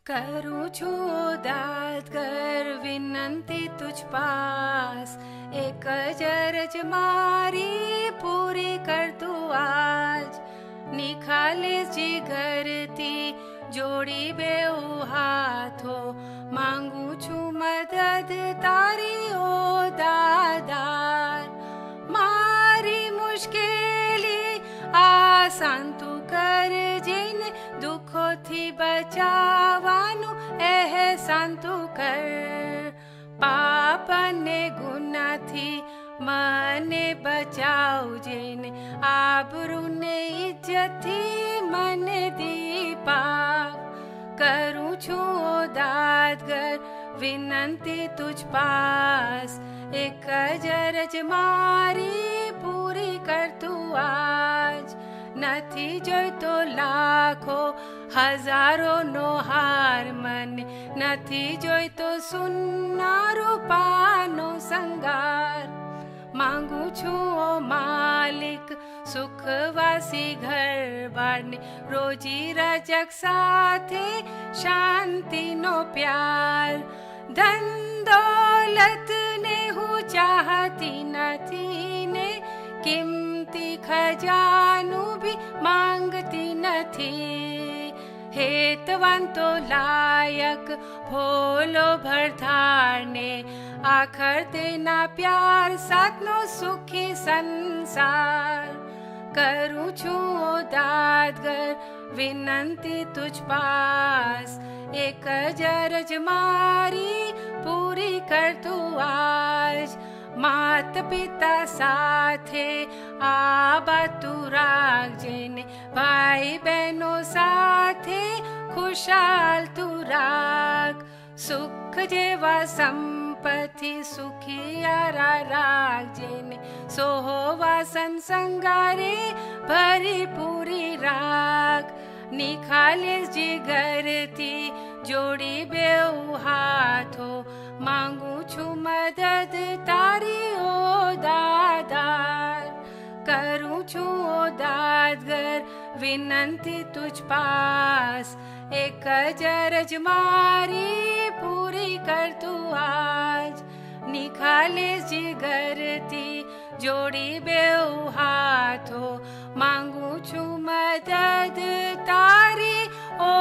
કરું છું દાદ કર વિનંતી તુજ પાસ, એક જ અરજ મારી પૂરી કર તું આજ. નિખાલીસ જીગરથી જોડી બેઉ હાથો, માંગુ છું મદદ તારી ઓ દાદાર. મારી મુશ્કેલી આસાન તું કરજે ને, દુઃખોથી બચાવવાનું એહસાન તું કર. પાપ અને ગુનાથી મને બચાવજે ને, આબરૂ ને ઇજ્જતથી મને દીપાવ. કરું છું ઓ દાદગર વિનંતી તુજ પાસ, એક જ અરજ મારી પૂરી કર તું આજ. નથી જોઈતો લાખો હજારોનો હાર મને, નથી જોઈતો સુના રૂપાનો સંગાર. માંગુ છું ઓ માલિક સુખવાસી ઘર બારને, રોજી રજક સાથે શાંતિનો પ્યાર. ધન દોલત ને હું ચાહતી નથી ને, કિંમતી ખજાનું ભી માંગતી નથી. હેતવાન તો લાયક ભોલો ભરધારને, આખર તેના પ્યાર સાથનો સુખી સંસાર. કરું છું ઓ દાદગર વિનંતી તુજ પાસ, એક જ અરજ મારી પૂરી કર તું આજ. માત પિતા સાથે આબા તું રાખજે ને, ભાઈ બહેનો સાથે ખુશાલ તું રાખ. સુખ જેવા સંપત્તિ સુખિયારા રાખજે ને, સોહવા સંસંગારે ભરી પૂરી રાખ. નિખાલીસ જીગરથી જોડી બેઉ હાથો, માંગુ છું મદદ તારી ઓ દાદાર. કરું છું ઓ દાદગર વિનંતી તુજ પાસ, એક જ અરજ મારી પૂરી કર તું આજ. નિખાલીસ જીગરથી જોડી બેઉ હાથો, માંગુ છું મદદ તારી ઓ